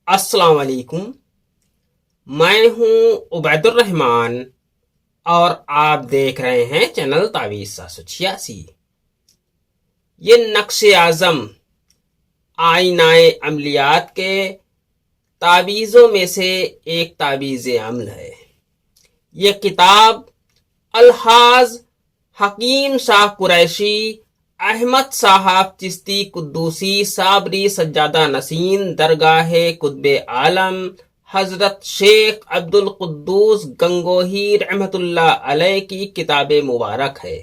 अस्सलाम वालेकुम। मैं हूं उबैदुर रहमान और आप देख रहे हैं चैनल तावीज़ 786। ये नक्श आज़म आईनाए अमलियात के तावीज़ों में से एक तावीज़ अमल है। ये किताब अलहाज हकीम शाह कुरैशी अहमद साहब चिश्ती कुद्दूसी साबरी सज्जादा नसीन दरगाह कुतुब आलम हजरत शेख अब्दुल कुद्दूस गंगोही रहमतुल्लाह अलैह की किताब मुबारक है।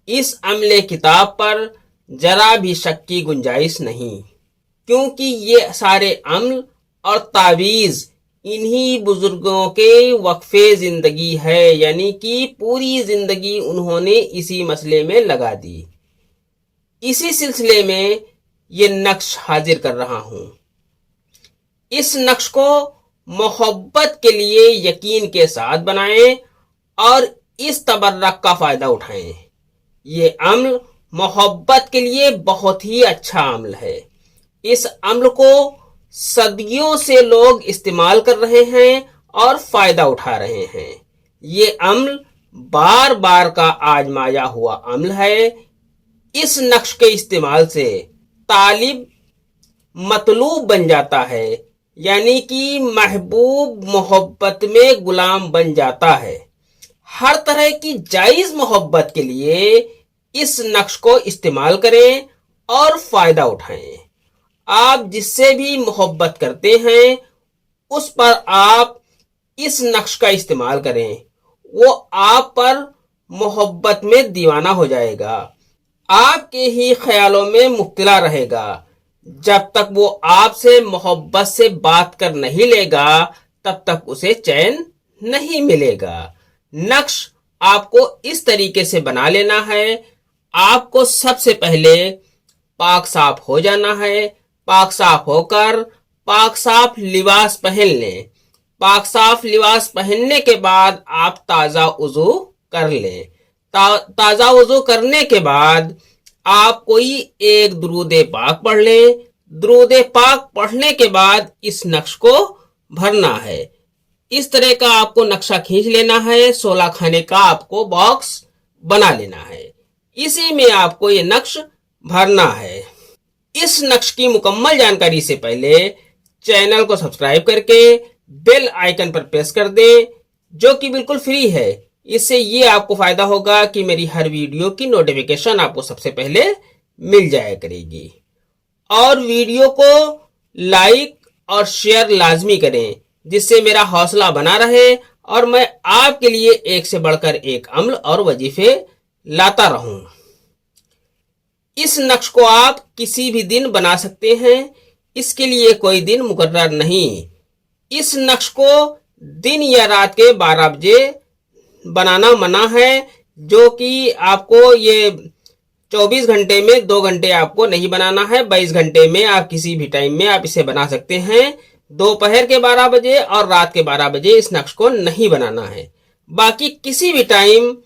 इस अमले किताब पर जरा भी शक की गुंजाइश नहीं, क्योंकि ये सारे अमल और तावीज़ इन्हीं बुजुर्गों के वक्फे जिंदगी है, यानी कि पूरी जिंदगी उन्होंने इसी मसले में लगा दी। इसी सिलसिले में ये नक्श हाजिर कर रहा हूं। इस नक्श को मोहब्बत के लिए यकीन के साथ बनाएं और इस तबर्रक का फायदा उठाएं। ये अम्ल मोहब्बत के लिए बहुत ही अच्छा अम्ल है। इस अम्ल को सदियों से लोग इस्तेमाल कर रहे हैं और फायदा उठा रहे हैं। ये अम्ल बार बार का आजमाया हुआ अम्ल है। इस नक्श के इस्तेमाल से तालिब मतलूब बन जाता है, यानी कि महबूब मोहब्बत में गुलाम बन जाता है। हर तरह की जायज मोहब्बत के लिए इस नक्श को इस्तेमाल करें और फायदा उठाएं। आप जिससे भी मोहब्बत करते हैं उस पर आप इस नक्श का इस्तेमाल करें, वो आप पर मोहब्बत में दीवाना हो जाएगा, आपके ही ख्यालों में मुब्तला रहेगा। जब तक वो आपसे मोहब्बत से बात कर नहीं लेगा तब तक उसे चैन नहीं मिलेगा। नक्श आपको इस तरीके से बना लेना है। आपको सबसे पहले पाक साफ हो जाना है। पाक साफ होकर पाक साफ लिबास पहन लें। पाक साफ लिबास पहनने के बाद आप ताज़ा वुज़ू कर लें। ताज़ा वुज़ू करने के बाद आप कोई एक दुरूद पाक पढ़ लें। दुरूद पाक पढ़ने के बाद इस नक्श को भरना है। इस तरह का आपको नक्शा खींच लेना है। 16 खाने का आपको बॉक्स बना लेना है। इसी में आपको ये नक्श भरना है। इस नक्श की मुकम्मल जानकारी से पहले चैनल को सब्सक्राइब करके बेल आइकन पर प्रेस कर दें, जो कि बिल्कुल फ्री है। इससे ये आपको फायदा होगा कि मेरी हर वीडियो की नोटिफिकेशन आपको सबसे पहले मिल जाया करेगी। और वीडियो को लाइक और शेयर लाजमी करें, जिससे मेरा हौसला बना रहे और मैं आपके लिए एक से बढ़कर एक अमल और वजीफे लाता रहूं। इस नक्श को आप किसी भी दिन बना सकते हैं। इसके लिए कोई दिन मुकर्रर नहीं। इस नक्श को दिन या रात के 12 बजे बनाना मना है, जो कि आपको ये 24 घंटे में 2 घंटे आपको नहीं बनाना है। 22 घंटे में आप किसी भी टाइम में आप इसे बना सकते हैं। दोपहर के 12 बजे और रात के 12 बजे इस नक्श को नहीं बनाना है। बाकी किसी भी टाइम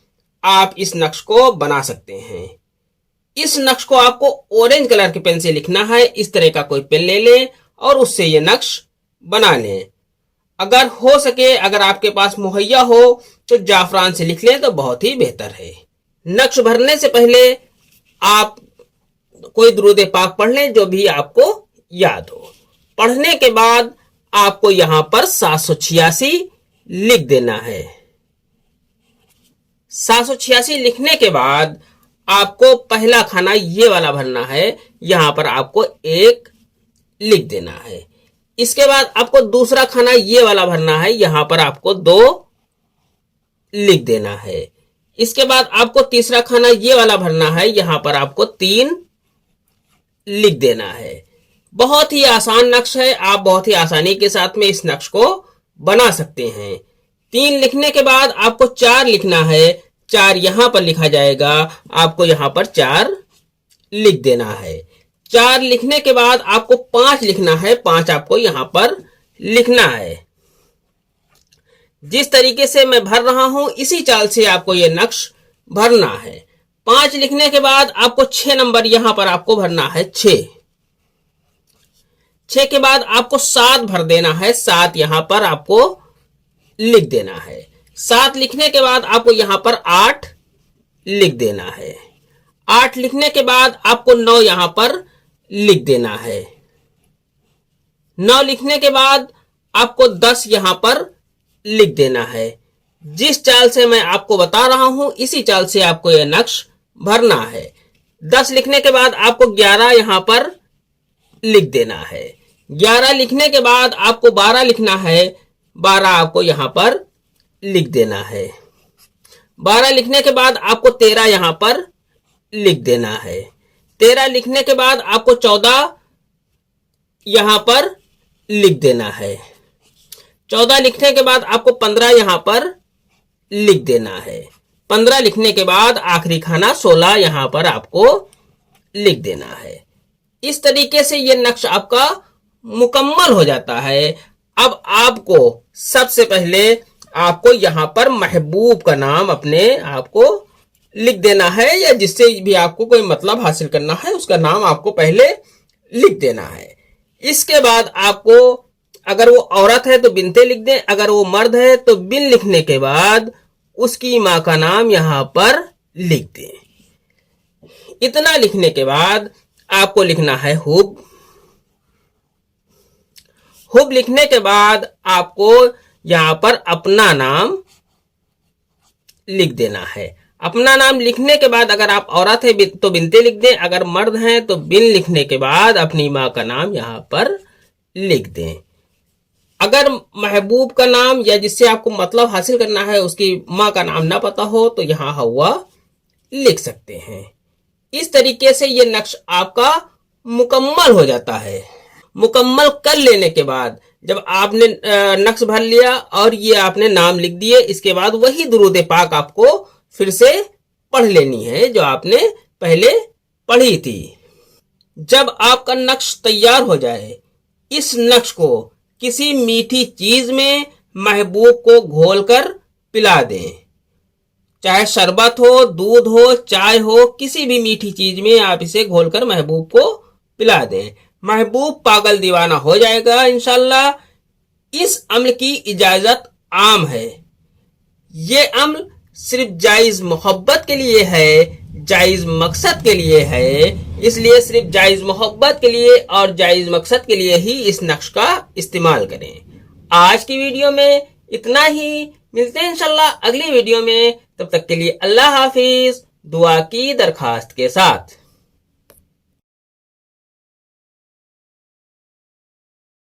आप इस नक्श को बना सकते हैं। इस नक्श को आपको ऑरेंज कलर के पेन से लिखना है। इस तरह का कोई पेन ले लें और उससे ये नक्श बना लें। अगर हो सके, अगर आपके पास मुहैया हो तो जाफरान से लिख लें तो बहुत ही बेहतर है। नक्श भरने से पहले आप कोई दुरूद पाक पढ़ लें, जो भी आपको याद हो। पढ़ने के बाद आपको यहां पर 786 लिख देना है। 786 लिखने के बाद आपको पहला खाना ये वाला भरना है। यहां पर आपको 1 लिख देना है। इसके बाद आपको दूसरा खाना ये वाला भरना है। यहां पर आपको 2 लिख देना है। इसके बाद आपको तीसरा खाना ये वाला भरना है। यहां पर आपको 3 लिख देना है। बहुत ही आसान नक्श है। आप बहुत ही आसानी के साथ में इस नक्श को बना सकते हैं। 3 लिखने के बाद आपको 4 लिखना है। 4 यहां पर लिखा जाएगा। आपको यहां पर 4 लिख देना है। 4 लिखने के बाद आपको 5 लिखना है। 5 आपको यहां पर लिखना है। जिस तरीके से मैं भर रहा हूं इसी चाल से आपको यह नक्श भरना है। 5 लिखने के बाद आपको 6 नंबर यहां पर आपको भरना है। 6 6 के बाद आपको 7 भर देना है, 7 यहां पर आपको लिख देना है। 7 लिखने के बाद आपको यहां पर 8 लिख देना है। 8 लिखने के बाद आपको 9 यहां पर लिख देना है। 9 लिखने के बाद आपको 10 यहां पर लिख देना है। जिस चाल से मैं आपको बता रहा हूं इसी चाल से आपको यह नक्श भरना है। 10 लिखने के बाद आपको 11 यहां पर लिख देना है। 11 लिखने के बाद आपको 12 लिखना है। 12 आपको यहां पर लिख देना है। 12 लिखने के बाद आपको 13 यहां पर लिख देना है। 13 लिखने के बाद आपको 14 यहां पर लिख देना है। 14 लिखने के बाद आपको 15 यहां पर लिख देना है। 15 लिखने के बाद आखिरी खाना 16 यहां पर आपको लिख देना है। इस तरीके से यह नक्श आपका मुकम्मल हो जाता है। अब आपको सबसे पहले आपको यहां पर महबूब का नाम अपने आपको लिख देना है, या जिससे भी आपको कोई मतलब हासिल करना है उसका नाम आपको पहले लिख देना है। इसके बाद आपको अगर वो औरत है तो बिनते लिख दें, अगर वो मर्द है तो बिन लिखने के बाद उसकी मां का नाम यहां पर लिख दें। इतना लिखने के बाद आपको लिखना है हुब। हुब लिखने के बाद आपको यहां पर अपना नाम लिख देना है। अपना नाम लिखने के बाद अगर आप औरत है तो बिनते लिख दें, अगर मर्द हैं तो बिन लिखने के बाद अपनी मां का नाम यहां पर लिख दें। अगर महबूब का नाम या जिससे आपको मतलब हासिल करना है उसकी मां का नाम ना पता हो तो यहां हवा लिख सकते हैं। इस तरीके से ये नक्श आपका मुकम्मल हो जाता है। मुकम्मल कर लेने के बाद जब आपने नक्श भर लिया और ये आपने नाम लिख दिए, इसके बाद वही दुरूद पाक आपको फिर से पढ़ लेनी है जो आपने पहले पढ़ी थी। जब आपका नक्श तैयार हो जाए, इस नक्श को किसी मीठी चीज में महबूब को घोलकर पिला दें। चाहे शरबत हो, दूध हो, चाय हो, किसी भी मीठी चीज में आप इसे घोलकर महबूब को पिला दें। महबूब पागल दीवाना हो जाएगा इंशाल्लाह। इस अम्ल की इजाजत आम है। ये अम्ल सिर्फ जायज मोहब्बत के लिए है, जायज मकसद के लिए है। इसलिए सिर्फ जायज मोहब्बत के लिए और जायज मकसद के लिए ही इस नक्श का इस्तेमाल करें। आज की वीडियो में इतना ही। मिलते हैं इंशाल्लाह अगली वीडियो में। तब तक के लिए अल्लाह हाफिज, दुआ की दरखास्त के साथ।